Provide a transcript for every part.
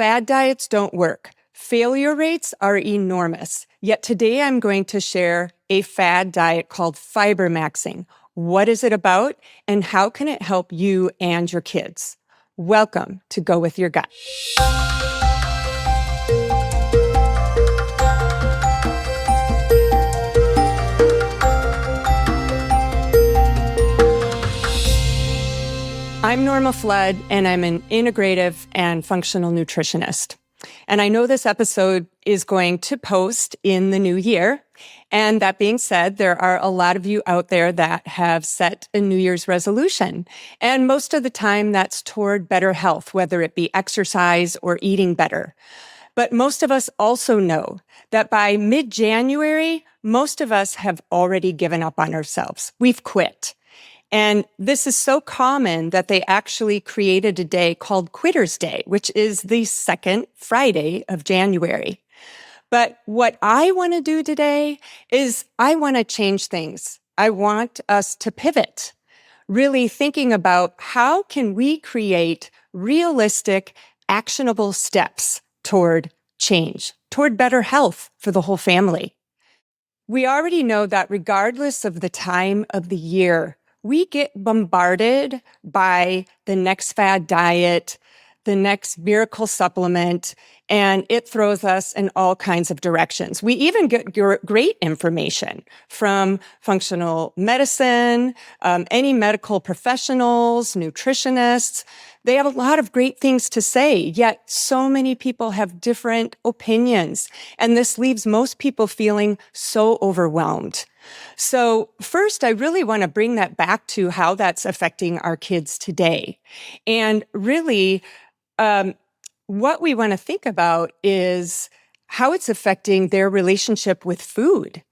Fad diets don't work. Failure rates are enormous. Yet today I'm going to share a fad diet called Fibermaxxing. What is it about, and how can it help you and your kids? Welcome to Go With Your Gut. I'm Norma Flood, and I'm an integrative and functional nutritionist. And I know this episode is going to post in the new year. And that being said, there are a lot of you out there that have set a New Year's resolution. And most of the time that's toward better health, whether it be exercise or eating better. But most of us also know that by mid-January, most of us have already given up on ourselves. We've quit. And this is so common that they actually created a day called Quitter's Day, which is the second Friday of January. But what I want to do today is I want to change things. I want us to pivot, really thinking about how can we create realistic, actionable steps toward change, toward better health for the whole family. We already know that regardless of the time of the year, we get bombarded by the next fad diet, the next miracle supplement, and it throws us in all kinds of directions. We even get great information from functional medicine, any medical professionals, nutritionists. They have a lot of great things to say, yet so many people have different opinions, and this leaves most people feeling so overwhelmed. So first, I really want to bring that back to how that's affecting our kids today. And really, what we want to think about is how it's affecting their relationship with food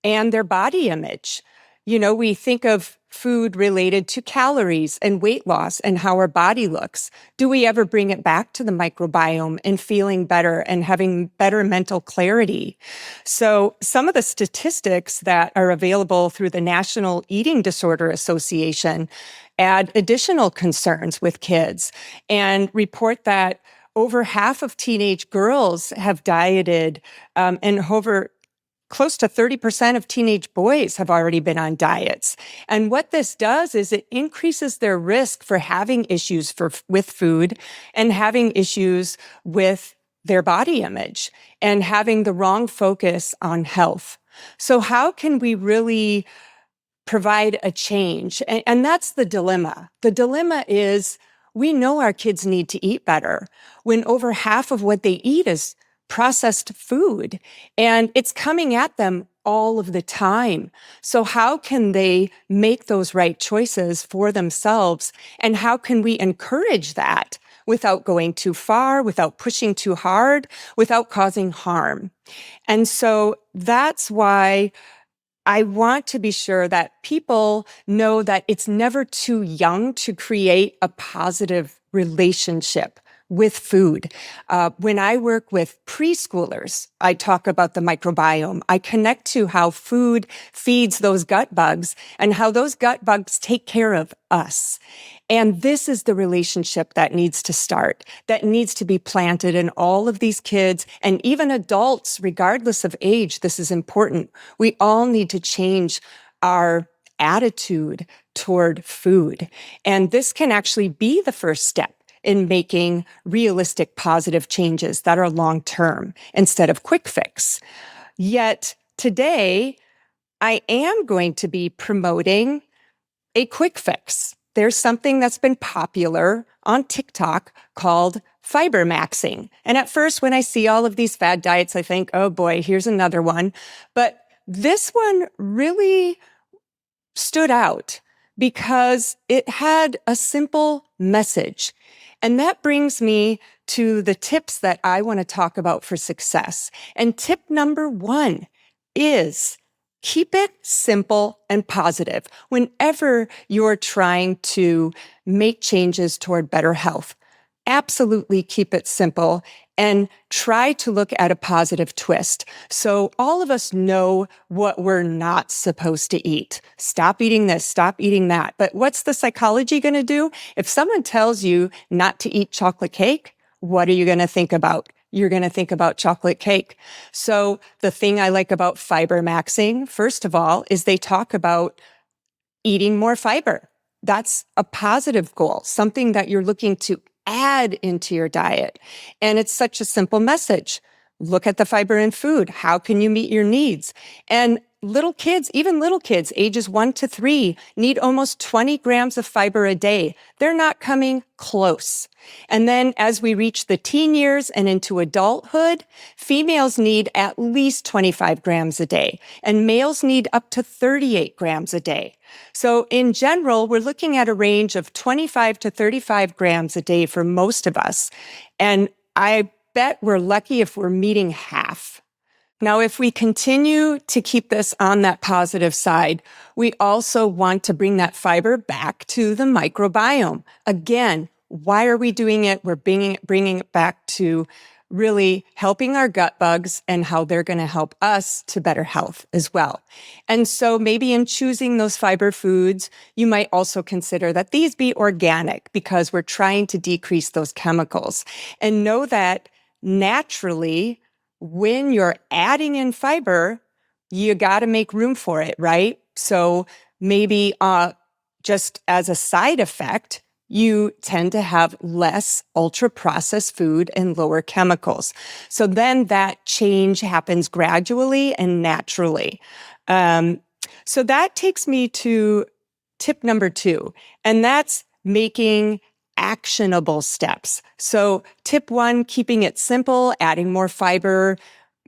and their body image. You know, we think of food related to calories and weight loss and how our body looks. Do we ever bring it back to the microbiome and feeling better and having better mental clarity? So some of the statistics that are available through the National Eating Disorder Association add additional concerns with kids and report that over half of teenage girls have dieted, and over close to 30% of teenage boys have already been on diets. And what this does is it increases their risk for having issues with food and having issues with their body image and having the wrong focus on health. So how can we really provide a change? And that's the dilemma. The dilemma is we know our kids need to eat better when over half of what they eat is processed food, and it's coming at them all of the time. So how can they make those right choices for themselves? And how can we encourage that without going too far, without pushing too hard, without causing harm? And so that's why I want to be sure that people know that it's never too young to create a positive relationship with food. When I work with preschoolers, I talk about the microbiome. I connect to how food feeds those gut bugs and how those gut bugs take care of us. And this is the relationship that needs to start, that needs to be planted in all of these kids and even adults, regardless of age. This is important. We all need to change our attitude toward food. And this can actually be the first step in making realistic positive changes that are long-term instead of quick fix. Yet today, I am going to be promoting a quick fix. There's something that's been popular on TikTok called Fibermaxxing. And at first, when I see all of these fad diets, I think, oh boy, here's another one. But this one really stood out because it had a simple message. And that brings me to the tips that I want to talk about for success. And tip number one is keep it simple and positive whenever you're trying to make changes toward better health. Absolutely keep it simple and try to look at a positive twist. So all of us know what we're not supposed to eat. Stop eating this, stop eating that. But what's the psychology going to do? If someone tells you not to eat chocolate cake, what are you going to think about? You're going to think about chocolate cake. So the thing I like about Fibermaxxing, first of all, is they talk about eating more fiber. That's a positive goal, something that you're looking to add into your diet. And it's such a simple message. Look at the fiber in food. How can you meet your needs? And little kids, even little kids, ages 1 to 3, need almost 20 grams of fiber a day. They're not coming close. And then as we reach the teen years and into adulthood, females need at least 25 grams a day, and males need up to 38 grams a day. So in general, we're looking at a range of 25 to 35 grams a day for most of us. And I bet we're lucky if we're meeting half. Now, if we continue to keep this on that positive side, we also want to bring that fiber back to the microbiome. Again, why are we doing it? We're bringing it back to really helping our gut bugs and how they're going to help us to better health as well. And so maybe in choosing those fiber foods, you might also consider that these be organic because we're trying to decrease those chemicals. And know that naturally, when you're adding in fiber, you got to make room for it, right? So maybe just as a side effect, you tend to have less ultra-processed food and lower chemicals. So then that change happens gradually and naturally. So that takes me to tip number 2, and that's making actionable steps. So tip 1, keeping it simple, adding more fiber,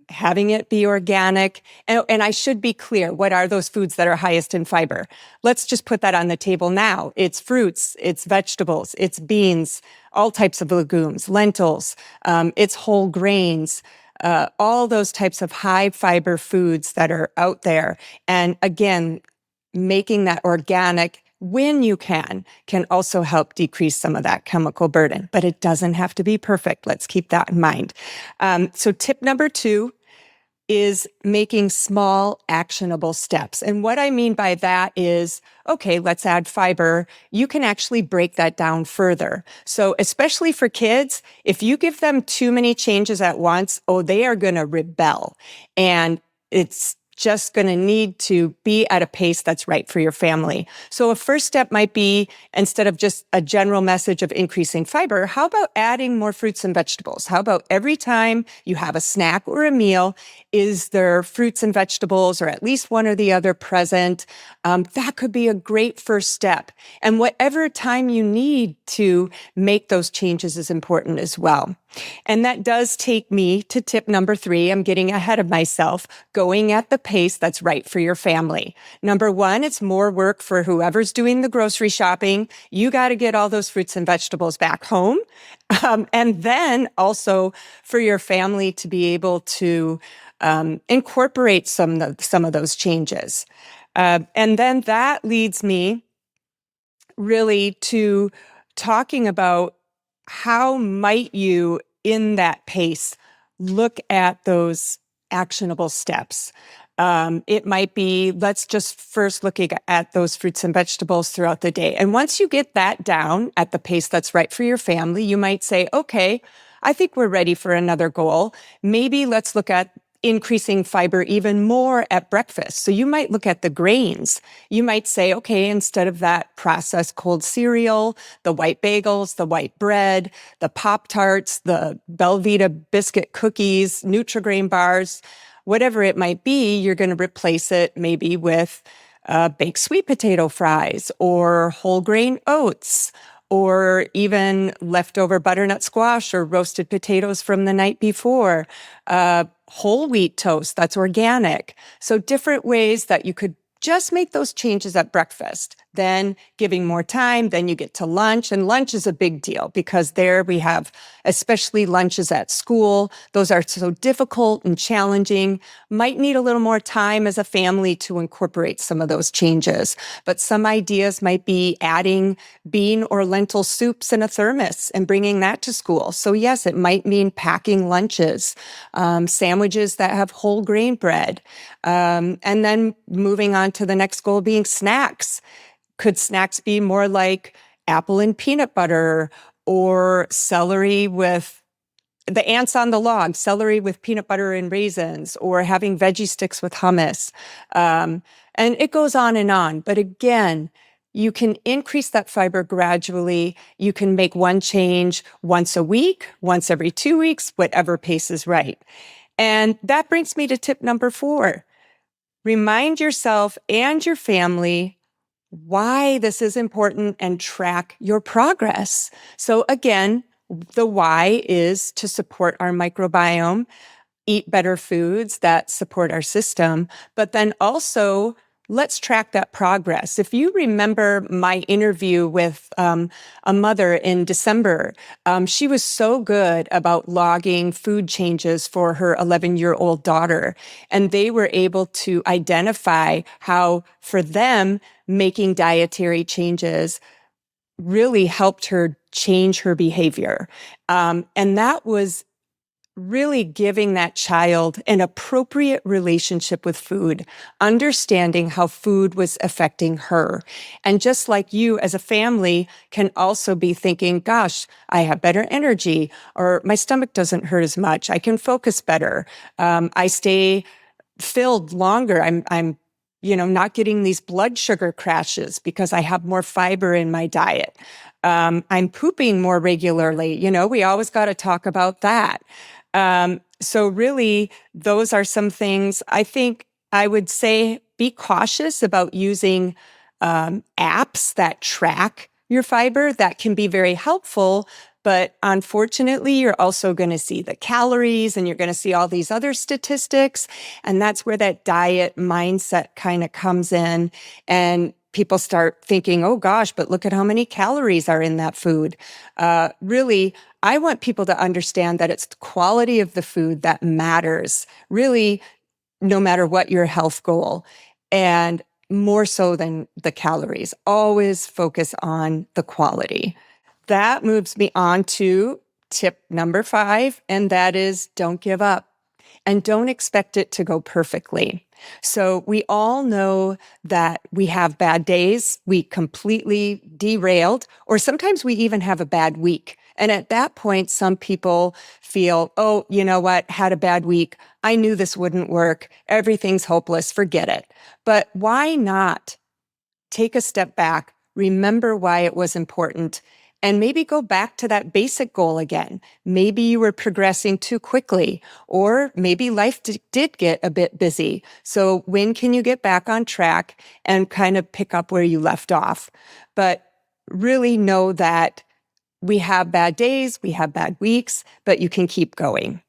having it be organic. And I should be clear, what are those foods that are highest in fiber? Let's just put that on the table now. It's fruits, it's vegetables, it's beans, all types of legumes, lentils, it's whole grains, all those types of high fiber foods that are out there. And again, making that organic when you can also help decrease some of that chemical burden, but it doesn't have to be perfect. Let's keep that in mind. So tip number 2 is making small, actionable steps. And what I mean by that is, okay, let's add fiber. You can actually break that down further. So especially for kids, if you give them too many changes at once, they are going to rebel. And it's just going to need to be at a pace that's right for your family. So a first step might be, instead of just a general message of increasing fiber, how about adding more fruits and vegetables? How about every time you have a snack or a meal, is there fruits and vegetables or at least one or the other present? That could be a great first step. And whatever time you need to make those changes is important as well. And that does take me to tip number 3. I'm getting ahead of myself, going at the pace that's right for your family. Number 1, it's more work for whoever's doing the grocery shopping. You got to get all those fruits and vegetables back home. And then also for your family to be able to incorporate some of those changes. And then that leads me really to talking about how might you, in that pace, look at those actionable steps. It might be, let's just first look at those fruits and vegetables throughout the day. And once you get that down at the pace that's right for your family, you might say, okay, I think we're ready for another goal. Maybe let's look at increasing fiber even more at breakfast. So you might look at the grains. You might say, okay, instead of that processed cold cereal, the white bagels, the white bread, the Pop-Tarts, the Belvita biscuit cookies, Nutri-Grain bars, whatever it might be, you're going to replace it maybe with baked sweet potato fries or whole grain oats, or even leftover butternut squash or roasted potatoes from the night before, whole wheat toast that's organic. So different ways that you could just make those changes at breakfast. Then giving more time, then you get to lunch. And lunch is a big deal because there we have, especially lunches at school, those are so difficult and challenging, might need a little more time as a family to incorporate some of those changes. But some ideas might be adding bean or lentil soups in a thermos and bringing that to school. So yes, it might mean packing lunches, sandwiches that have whole grain bread, and then moving on to the next goal being snacks. Could snacks be more like apple and peanut butter or celery with the ants on the log, celery with peanut butter and raisins, or having veggie sticks with hummus. And it goes on and on. But again, you can increase that fiber gradually. You can make one change once a week, once every 2 weeks, whatever pace is right. And that brings me to tip number 4. Remind yourself and your family why this is important and track your progress. So again, the why is to support our microbiome, eat better foods that support our system, but then also let's track that progress. If you remember my interview with a mother in December, she was so good about logging food changes for her 11-year-old daughter. And they were able to identify how, for them, making dietary changes really helped her change her behavior. And that was really giving that child an appropriate relationship with food, understanding how food was affecting her. And just like you as a family can also be thinking, gosh, I have better energy, or my stomach doesn't hurt as much. I can focus better. I stay filled longer. I'm not getting these blood sugar crashes because I have more fiber in my diet. I'm pooping more regularly. We always got to talk about that. So really, those are some things. I think I would say be cautious about using apps that track your fiber. That can be very helpful. But unfortunately, you're also going to see the calories and you're going to see all these other statistics. And that's where that diet mindset kind of comes in. And people start thinking, oh gosh, but look at how many calories are in that food. Really, I want people to understand that it's the quality of the food that matters, really, no matter what your health goal. And more so than the calories. Always focus on the quality. That moves me on to tip number 5, and that is don't give up and don't expect it to go perfectly. So we all know that we have bad days, we completely derailed, or sometimes we even have a bad week. And at that point, some people feel, oh, you know what, had a bad week. I knew this wouldn't work. Everything's hopeless. Forget it. But why not take a step back, remember why it was important, and maybe go back to that basic goal again. Maybe you were progressing too quickly, or maybe life did get a bit busy. So when can you get back on track and kind of pick up where you left off? But really know that we have bad days, we have bad weeks, but you can keep going.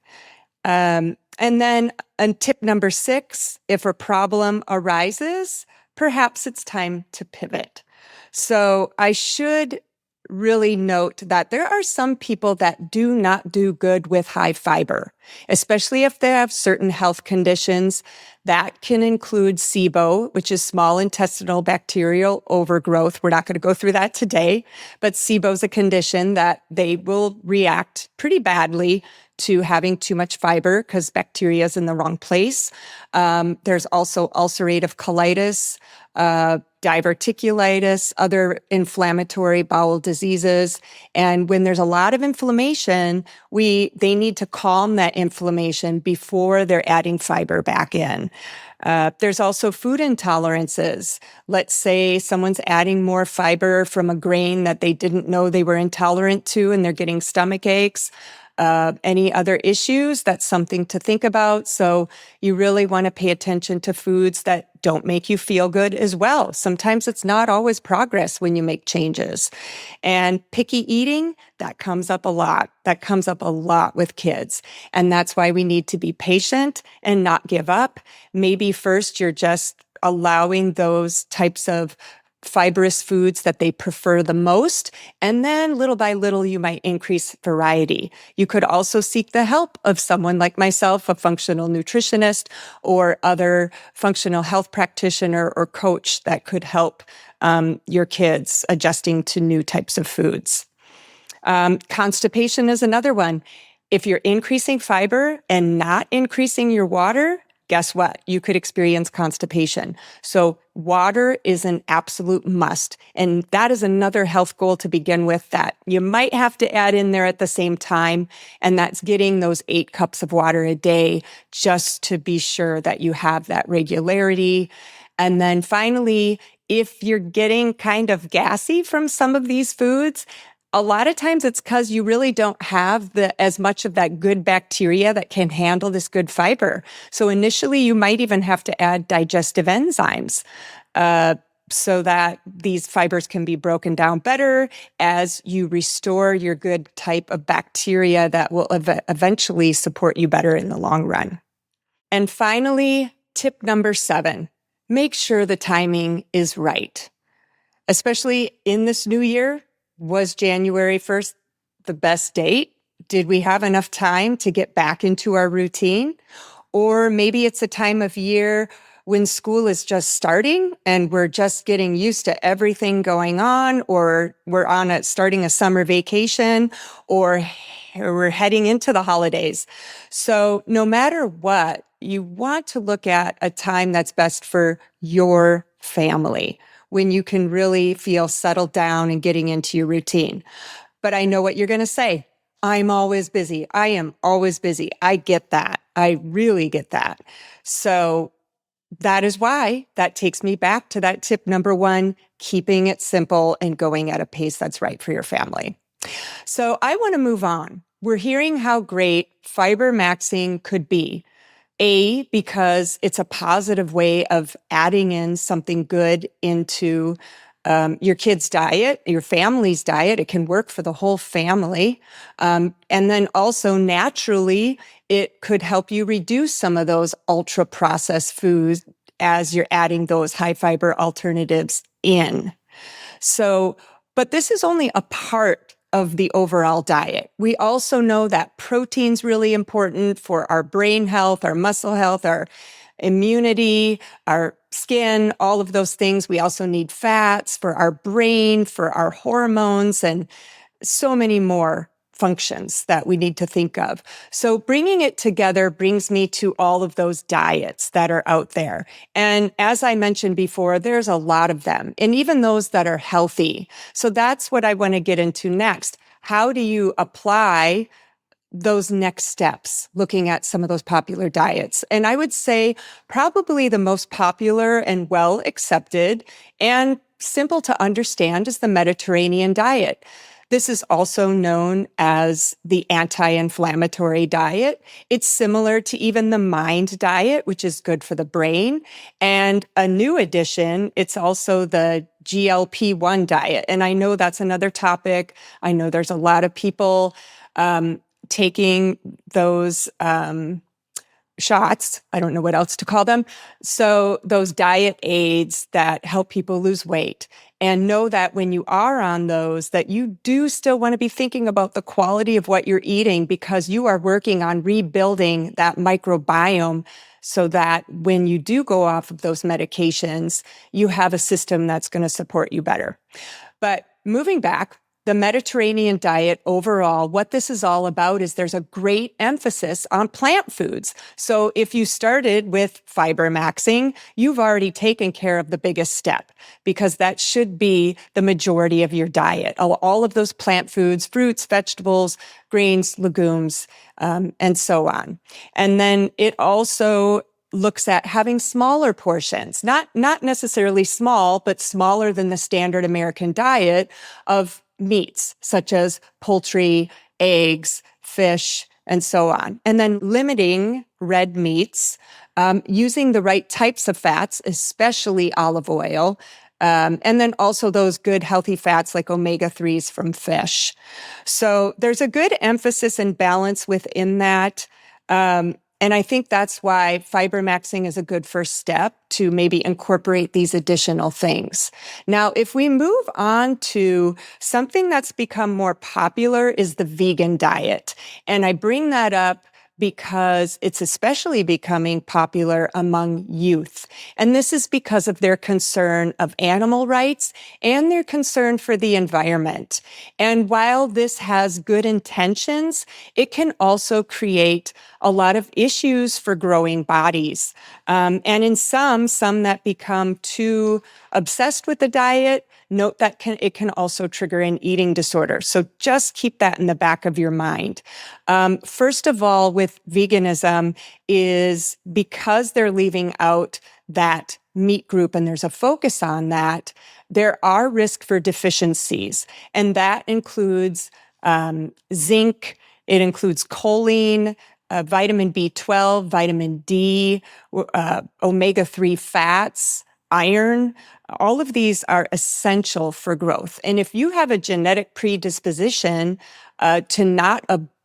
And then tip number 6, if a problem arises, perhaps it's time to pivot. So I should really note that there are some people that do not do good with high fiber, especially if they have certain health conditions. That can include SIBO, which is small intestinal bacterial overgrowth. We're not going to go through that today, but SIBO is a condition that they will react pretty badly to having too much fiber because bacteria is in the wrong place. There's also ulcerative colitis, diverticulitis, other inflammatory bowel diseases. And when there's a lot of inflammation, they need to calm that inflammation before they're adding fiber back in. There's also food intolerances. Let's say someone's adding more fiber from a grain that they didn't know they were intolerant to, and they're getting stomach aches. Any other issues, that's something to think about. So you really want to pay attention to foods that don't make you feel good as well. Sometimes it's not always progress when you make changes. And picky eating, that comes up a lot. That comes up a lot with kids. And that's why we need to be patient and not give up. Maybe first you're just allowing those types of fibrous foods that they prefer the most. And then little by little, you might increase variety. You could also seek the help of someone like myself, a functional nutritionist or other functional health practitioner or coach that could help your kids adjusting to new types of foods. Constipation is another one. If you're increasing fiber and not increasing your water, guess what? You could experience constipation. So water is an absolute must. And that is another health goal to begin with that you might have to add in there at the same time. And that's getting those 8 cups of water a day just to be sure that you have that regularity. And then finally, if you're getting kind of gassy from some of these foods, a lot of times it's because you really don't have as much of that good bacteria that can handle this good fiber. So initially, you might even have to add digestive enzymes so that these fibers can be broken down better as you restore your good type of bacteria that will eventually support you better in the long run. And finally, tip number 7, make sure the timing is right, especially in this new year. Was January 1st the best date? Did we have enough time to get back into our routine? Or maybe it's a time of year when school is just starting and we're just getting used to everything going on, or we're starting a summer vacation, or we're heading into the holidays. So no matter what, you want to look at a time that's best for your family, when you can really feel settled down and getting into your routine. But I know what you're going to say. I'm always busy. I am always busy. I get that. I really get that. So that is why that takes me back to that tip number 1, keeping it simple and going at a pace that's right for your family. So I want to move on. We're hearing how great Fibermaxxing could be. Because it's a positive way of adding in something good into your kid's diet, your family's diet. It can work for the whole family. And then also naturally, it could help you reduce some of those ultra processed foods as you're adding those high fiber alternatives in. So, but this is only a part of the overall diet. We also know that protein's really important for our brain health, our muscle health, our immunity, our skin, all of those things. We also need fats for our brain, for our hormones, and so many more functions that we need to think of. So bringing it together brings me to all of those diets that are out there. And as I mentioned before, there's a lot of them, and even those that are healthy. So that's what I want to get into next. How do you apply those next steps, looking at some of those popular diets? And I would say probably the most popular and well accepted and simple to understand is the Mediterranean diet. This is also known as the anti-inflammatory diet. It's similar to even the MIND diet, which is good for the brain. And a new addition, it's also the GLP-1 diet. And I know that's another topic. I know there's a lot of people taking those shots. I don't know what else to call them. So those diet aids that help people lose weight. And know that when you are on those, that you do still want to be thinking about the quality of what you're eating, because you are working on rebuilding that microbiome so that when you do go off of those medications, you have a system that's going to support you better. But moving back, the Mediterranean diet overall, what this is all about is there's a great emphasis on plant foods. So if you started with Fibermaxxing, you've already taken care of the biggest step, because that should be the majority of your diet. All of those plant foods, fruits, vegetables, grains, legumes, and so on. And then it also looks at having smaller portions, not necessarily small, but smaller than the standard American diet of meats, such as poultry, eggs, fish, and so on. And then limiting red meats, using the right types of fats, especially olive oil, and then also those good healthy fats like omega-3s from fish. So there's a good emphasis and balance within that. And I think that's why Fibermaxxing is a good first step to maybe incorporate these additional things. Now, if we move on to something that's become more popular is the vegan diet. And I bring that up because it's especially becoming popular among youth. And this is because of their concern of animal rights and their concern for the environment. And while this has good intentions, it can also create a lot of issues for growing bodies. And in some that become too obsessed with the diet, note that it can also trigger an eating disorder. So just keep that in the back of your mind. First of all, with veganism is because they're leaving out that meat group and there's a focus on that, there are risks for deficiencies. And that includes zinc, it includes choline, vitamin B12, vitamin D, omega-3 fats, iron. All of these are essential for growth. And if you have a genetic predisposition to not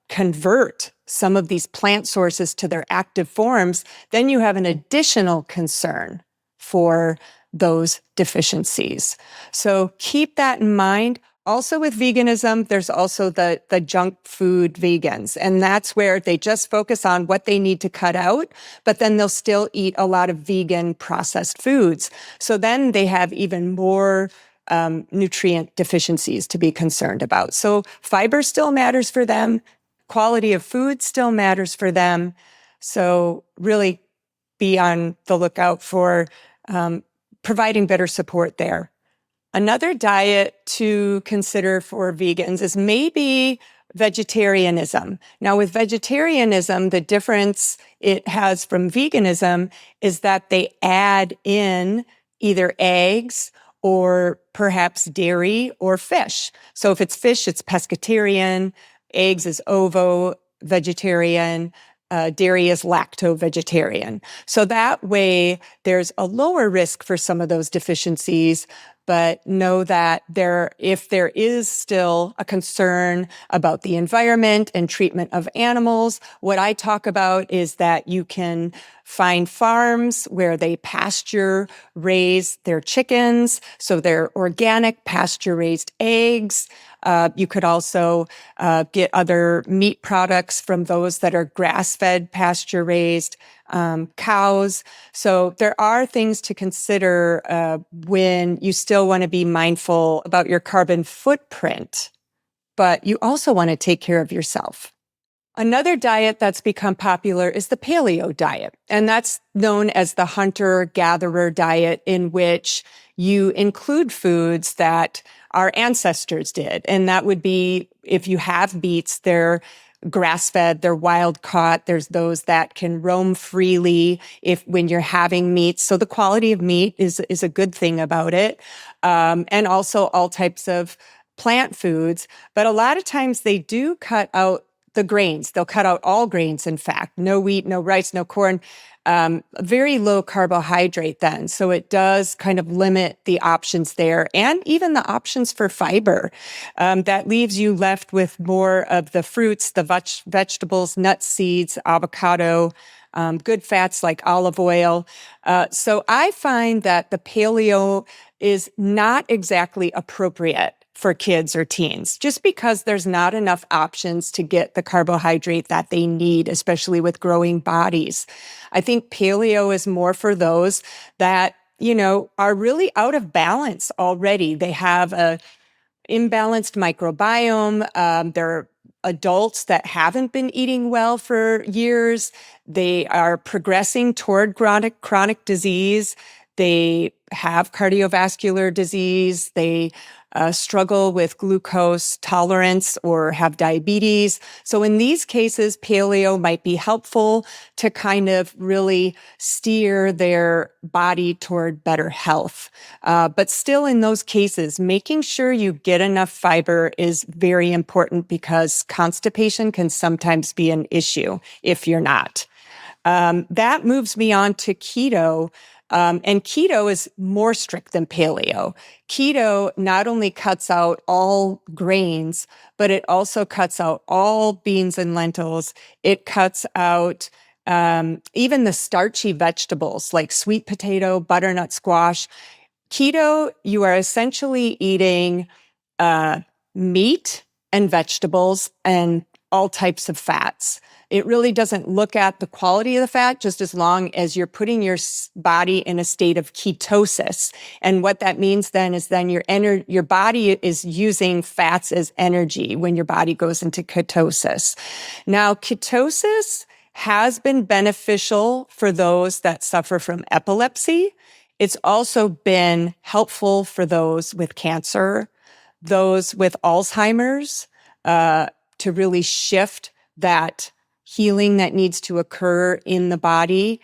convert some of these plant sources to their active forms, then you have an additional concern for those deficiencies. So keep that in mind. Also with veganism, there's also the junk food vegans, and that's where they just focus on what they need to cut out, but then they'll still eat a lot of vegan processed foods. So then they have even more nutrient deficiencies to be concerned about. So fiber still matters for them. Quality of food still matters for them. So really be on the lookout for providing better support there. Another diet to consider for vegans is maybe vegetarianism. Now, with vegetarianism, the difference it has from veganism is that they add in either eggs or perhaps dairy or fish. So if it's fish, it's pescatarian, eggs is ovo-vegetarian, dairy is lacto-vegetarian. So that way, there's a lower risk for some of those deficiencies, but know that if there is still a concern about the environment and treatment of animals, what I talk about is that you can find farms where they pasture raise their chickens, so they're organic pasture raised eggs. You could also get other meat products from those that are grass-fed, pasture-raised cows. So there are things to consider when you still want to be mindful about your carbon footprint, but you also want to take care of yourself. Another diet that's become popular is the paleo diet, and that's known as the hunter-gatherer diet, in which you include foods that our ancestors did. And that would be, if you have beets, they're grass-fed, they're wild-caught. There's those that can roam freely when you're having meat. So the quality of meat is a good thing about it. And also all types of plant foods. But a lot of times they do cut out the grains. They'll cut out all grains, in fact. No wheat, no rice, no corn. Very low carbohydrate then. So it does kind of limit the options there and even the options for fiber. That leaves you left with more of the fruits, the vegetables, nuts, seeds, avocado, good fats like olive oil. So I find that the paleo is not exactly appropriate for kids or teens, just because there's not enough options to get the carbohydrate that they need, especially with growing bodies. I think paleo is more for those that, are really out of balance already. They have a imbalanced microbiome. They're adults that haven't been eating well for years. They are progressing toward chronic disease. They have cardiovascular disease. They struggle with glucose tolerance or have diabetes. So in these cases, paleo might be helpful to kind of really steer their body toward better health. But still in those cases, making sure you get enough fiber is very important, because constipation can sometimes be an issue if you're not. That moves me on to keto. And keto is more strict than paleo. Keto not only cuts out all grains, but it also cuts out all beans and lentils. It cuts out even the starchy vegetables like sweet potato, butternut squash. Keto, you are essentially eating meat and vegetables and all types of fats. It really doesn't look at the quality of the fat, just as long as you're putting your body in a state of ketosis. And what that means then is then your body is using fats as energy when your body goes into ketosis. Now, ketosis has been beneficial for those that suffer from epilepsy. It's also been helpful for those with cancer, those with Alzheimer's, to really shift that healing that needs to occur in the body.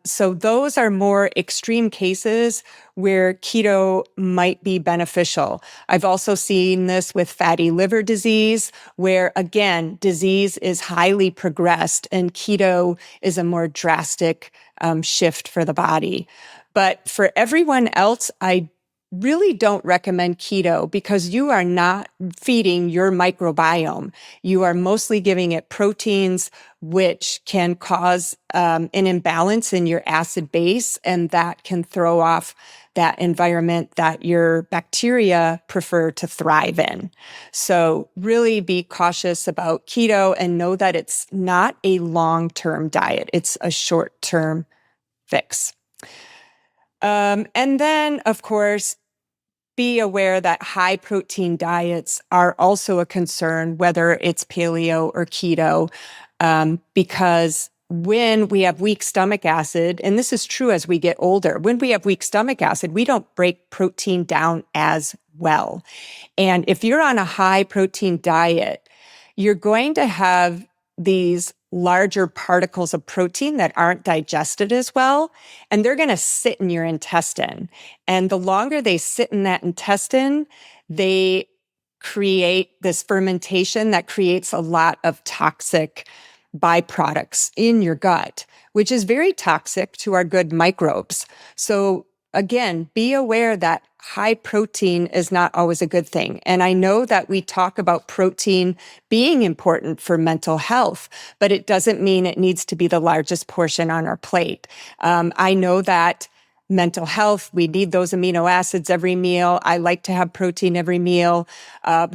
So those are more extreme cases where keto might be beneficial. I've also seen this with fatty liver disease, where again, disease is highly progressed and keto is a more drastic shift for the body. But for everyone else, I really don't recommend keto because you are not feeding your microbiome. You are mostly giving it proteins, which can cause an imbalance in your acid base, and that can throw off that environment that your bacteria prefer to thrive in. So really be cautious about keto and know that it's not a long-term diet. It's a short-term fix. And then, of course, be aware that high protein diets are also a concern, whether it's paleo or keto, because when we have weak stomach acid, and this is true as we get older, when we have weak stomach acid, we don't break protein down as well. And if you're on a high protein diet, you're going to have these larger particles of protein that aren't digested as well, and they're going to sit in your intestine. And the longer they sit in that intestine, they create this fermentation that creates a lot of toxic byproducts in your gut, which is very toxic to our good microbes. So again, be aware that high protein is not always a good thing. And I know that we talk about protein being important for mental health, but it doesn't mean it needs to be the largest portion on our plate. I know that mental health, we need those amino acids every meal. I like to have protein every meal.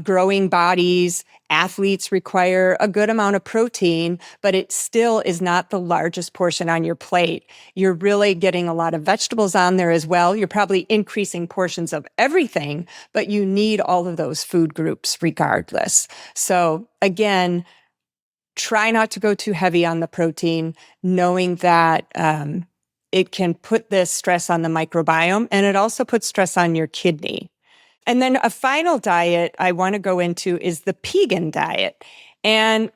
Growing bodies, athletes require a good amount of protein, but it still is not the largest portion on your plate. You're really getting a lot of vegetables on there as well. You're probably increasing portions of everything, but you need all of those food groups regardless. So again, try not to go too heavy on the protein, knowing that it can put this stress on the microbiome, and it also puts stress on your kidney. And then a final diet I want to go into is the Pegan diet. And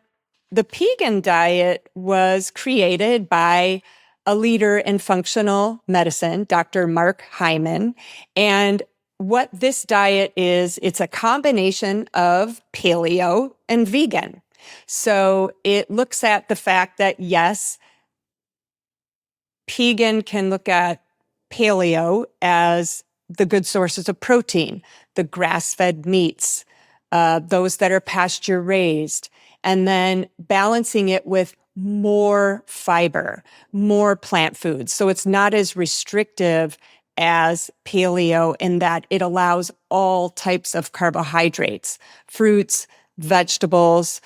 the Pegan diet was created by a leader in functional medicine, Dr. Mark Hyman. And what this diet is, it's a combination of paleo and vegan. So it looks at the fact that, yes, Pegan can look at paleo as the good sources of protein, the grass-fed meats, those that are pasture raised, and then balancing it with more fiber, more plant foods. So it's not as restrictive as paleo in that it allows all types of carbohydrates, fruits, vegetables,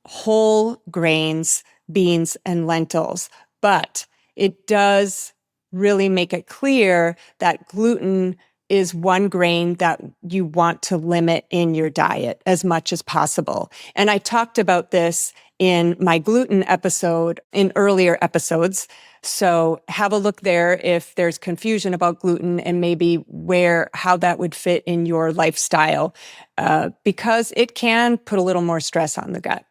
whole grains, beans, and lentils. But it does really make it clear that gluten is one grain that you want to limit in your diet as much as possible. And I talked about this in my gluten episode in earlier episodes. So have a look there if there's confusion about gluten and maybe how that would fit in your lifestyle, because it can put a little more stress on the gut.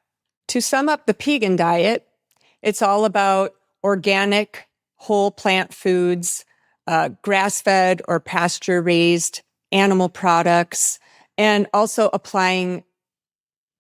To sum up the Pegan diet, it's all about organic, whole plant foods, grass-fed or pasture-raised animal products, and also applying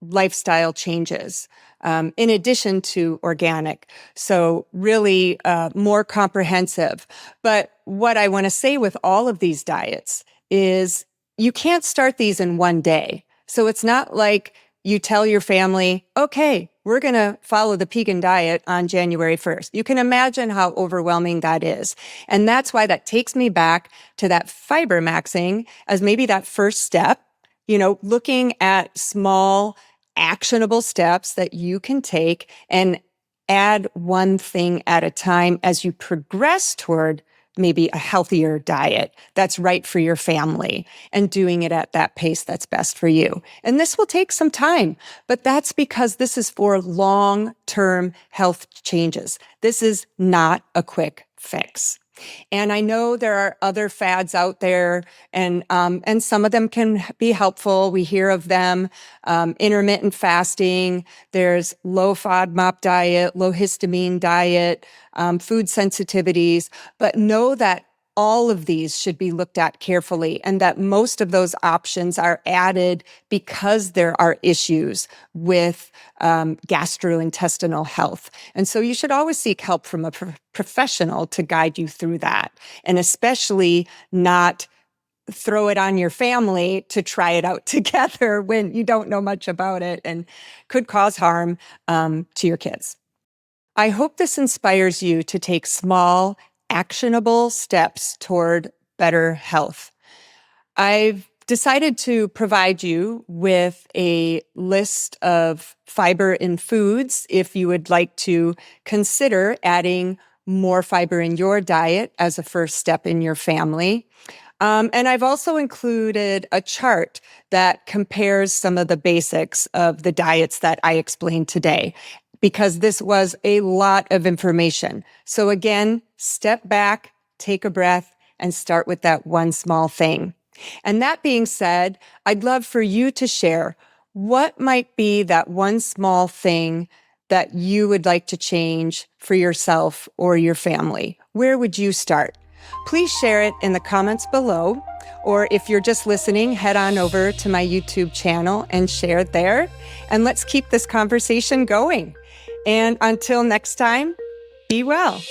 lifestyle changes in addition to organic. So really more comprehensive. But what I want to say with all of these diets is you can't start these in one day. So it's not like you tell your family, okay, we're going to follow the Pegan diet on January 1st. You can imagine how overwhelming that is. And that's why that takes me back to that Fibermaxxing as maybe that first step, looking at small actionable steps that you can take and add one thing at a time as you progress toward maybe a healthier diet that's right for your family and doing it at that pace that's best for you. And this will take some time, but that's because this is for long-term health changes. This is not a quick fix. And I know there are other fads out there, and some of them can be helpful. We hear of them, intermittent fasting. There's low FODMAP diet, low histamine diet, food sensitivities. But know that all of these should be looked at carefully, and that most of those options are added because there are issues with gastrointestinal health. And so you should always seek help from a professional to guide you through that, and especially not throw it on your family to try it out together when you don't know much about it and could cause harm to your kids. I hope this inspires you to take small, actionable steps toward better health. I've decided to provide you with a list of fiber in foods if you would like to consider adding more fiber in your diet as a first step in your family. And I've also included a chart that compares some of the basics of the diets that I explained today, because this was a lot of information. So again, step back, take a breath, and start with that one small thing. And that being said, I'd love for you to share what might be that one small thing that you would like to change for yourself or your family. Where would you start? Please share it in the comments below, or if you're just listening, head on over to my YouTube channel and share it there. And let's keep this conversation going. And until next time, be well.